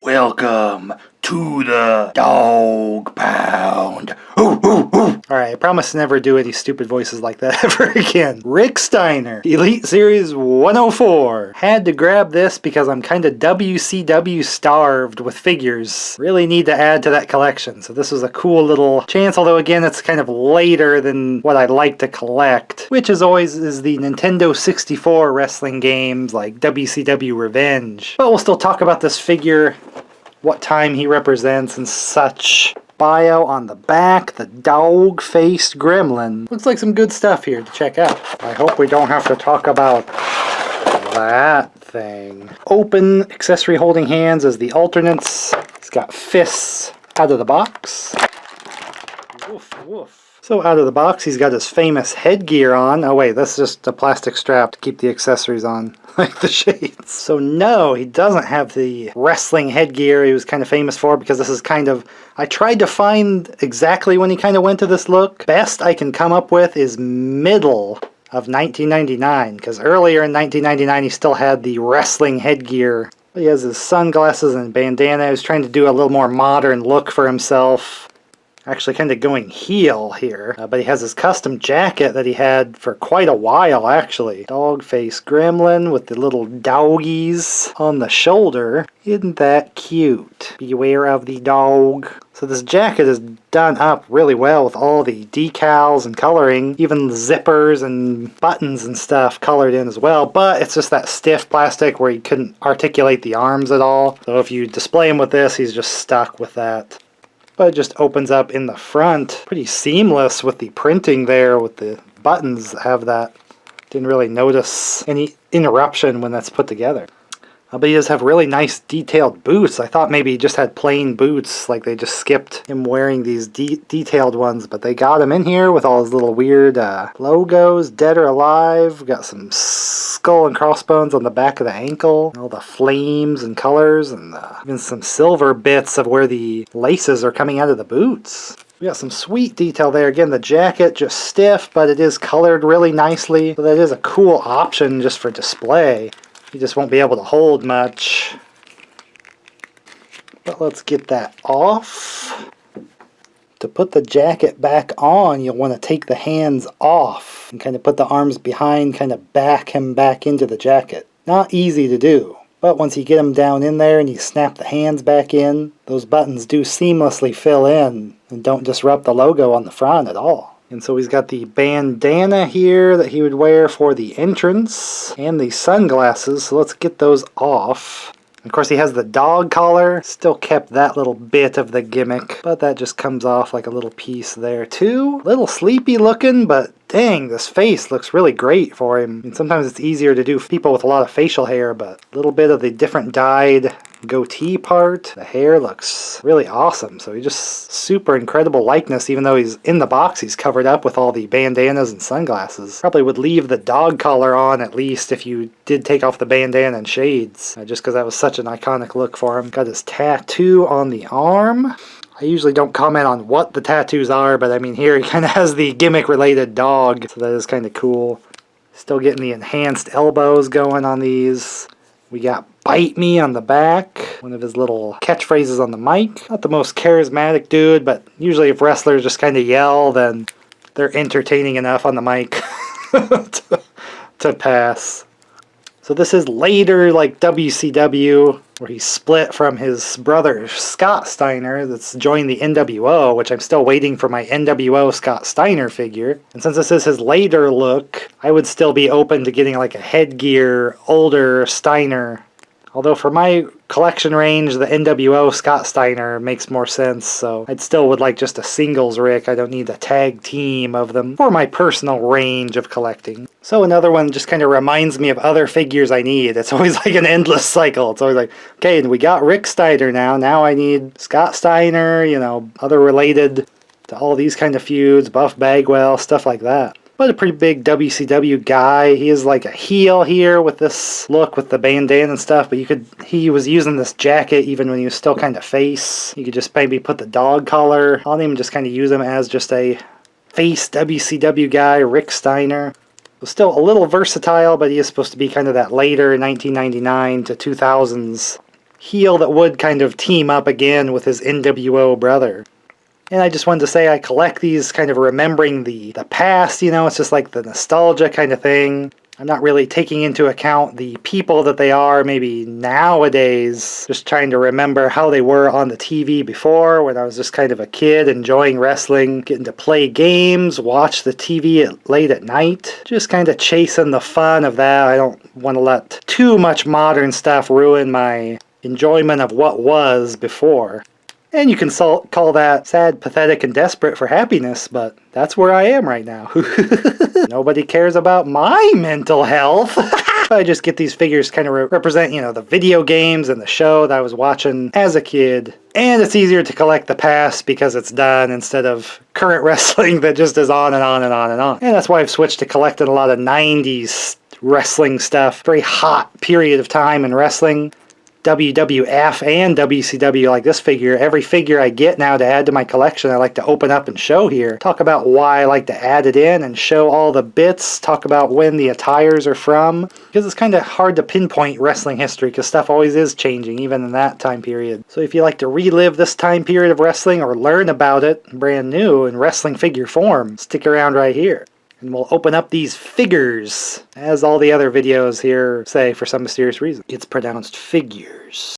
Welcome to the Dog Pound. Ooh, ooh, ooh. Alright, I promise to never do any stupid voices like that ever again. Rick Steiner, Elite Series 104. Had to grab this because I'm kind of WCW starved with figures. Really need to add to that collection. So this was a cool little chance, although again it's kind of later than what I'd like to collect. Which as always is the Nintendo 64 wrestling games like WCW Revenge. But we'll still talk about this figure, what time he represents and such. Bio on the back, the Dog Faced Gremlin. Looks like some good stuff here to check out. I hope we don't have to talk about that thing. Open accessory holding hands as the alternates. He's got fists out of the box. Woof, woof. So out of the box, he's got his famous headgear on. Oh wait, that's just a plastic strap to keep the accessories on, like the shades. So no, he doesn't have the wrestling headgear he was kind of famous for, because this is kind of... I tried to find exactly when he kind of went to this look. Best I can come up with is middle of 1999, because earlier in 1999 he still had the wrestling headgear. He has his sunglasses and bandana. He was trying to do a little more modern look for himself. Actually kind of going heel here, but he has his custom jacket that he had for quite a while actually. Dog Faced Gremlin with the little doggies on the shoulder. Isn't that cute? Beware of the dog. So this jacket is done up really well with all the decals and coloring, even the zippers and buttons and stuff colored in as well, but it's just that stiff plastic where you couldn't articulate the arms at all. So if you display him with this, he's just stuck with that. But it just opens up in the front. Pretty seamless with the printing there, with the buttons that have that. Didn't really notice any interruption when that's put together. But he does have really nice detailed boots. I thought maybe he just had plain boots, like they just skipped him wearing these detailed ones, but they got him in here with all his little weird logos, dead or alive. Got some skull and crossbones on the back of the ankle, all the flames and colors, and even some silver bits of where the laces are coming out of the boots. We got some sweet detail there. Again, the jacket just stiff, but it is colored really nicely, so that is a cool option just for display. You just won't be able to hold much. But let's get that off. To put the jacket back on, you'll want to take the hands off and kind of put the arms behind, kind of back him back into the jacket. Not easy to do, but once you get him down in there and you snap the hands back in, those buttons do seamlessly fill in and don't disrupt the logo on the front at all. And so he's got the bandana here that he would wear for the entrance, and the sunglasses, so let's get those off. Of course he has the dog collar, still kept that little bit of the gimmick, but that just comes off like a little piece there too. Little sleepy looking, but dang, this face looks really great for him. I mean, sometimes it's easier to do for people with a lot of facial hair, but a little bit of the different dyed goatee part. The hair looks really awesome, so he just super incredible likeness. Even though he's in the box, he's covered up with all the bandanas and sunglasses. Probably would leave the dog collar on at least if you did take off the bandana and shades, just because that was such an iconic look for him. Got his tattoo on the arm. I usually don't comment on what the tattoos are, but I mean here he kind of has the gimmick related dog, so that is kind of cool. Still getting the enhanced elbows going on these. We got Bite Me on the back, one of his little catchphrases on the mic. Not the most charismatic dude, but usually if wrestlers just kind of yell, then they're entertaining enough on the mic to pass. So this is later like WCW, where he split from his brother Scott Steiner that's joined the NWO, which I'm still waiting for my NWO Scott Steiner figure. And since this is his later look, I would still be open to getting like a headgear, older Steiner. Although for my collection range, the NWO Scott Steiner makes more sense, so I'd still would like just a singles Rick. I don't need a tag team of them for my personal range of collecting. So another one just kind of reminds me of other figures I need. It's always like an endless cycle. It's always like, okay, we got Rick Steiner now I need Scott Steiner, you know, other related to all these kind of feuds, Buff Bagwell, stuff like that. But a pretty big WCW guy. He is like a heel here with this look with the bandana and stuff, but he was using this jacket even when he was still kind of face. You could just maybe put the dog collar on him and just kind of use him as just a face WCW guy, Rick Steiner. Still a little versatile, but he is supposed to be kind of that later 1999 to 2000s heel that would kind of team up again with his NWO brother. And I just wanted to say I collect these kind of remembering the past, you know, it's just like the nostalgia kind of thing. I'm not really taking into account the people that they are maybe nowadays, just trying to remember how they were on the TV before when I was just kind of a kid enjoying wrestling, getting to play games, watch the TV late at night, just kind of chasing the fun of that. I don't want to let too much modern stuff ruin my enjoyment of what was before. And you can call that sad, pathetic, and desperate for happiness, but that's where I am right now. Nobody cares about my mental health. I just get these figures kind of represent, you know, the video games and the show that I was watching as a kid. And it's easier to collect the past because it's done instead of current wrestling that just is on and on and on and on. And that's why I've switched to collecting a lot of 90s wrestling stuff. Very hot period of time in wrestling. WWF and WCW, like this figure. Every figure I get now to add to my collection I like to open up and show here. Talk about why I like to add it in and show all the bits. Talk about when the attires are from. Because it's kind of hard to pinpoint wrestling history because stuff always is changing even in that time period. So if you like to relive this time period of wrestling or learn about it brand new in wrestling figure form, stick around right here. And we'll open up these figures, as all the other videos here say for some mysterious reason. It's pronounced figures.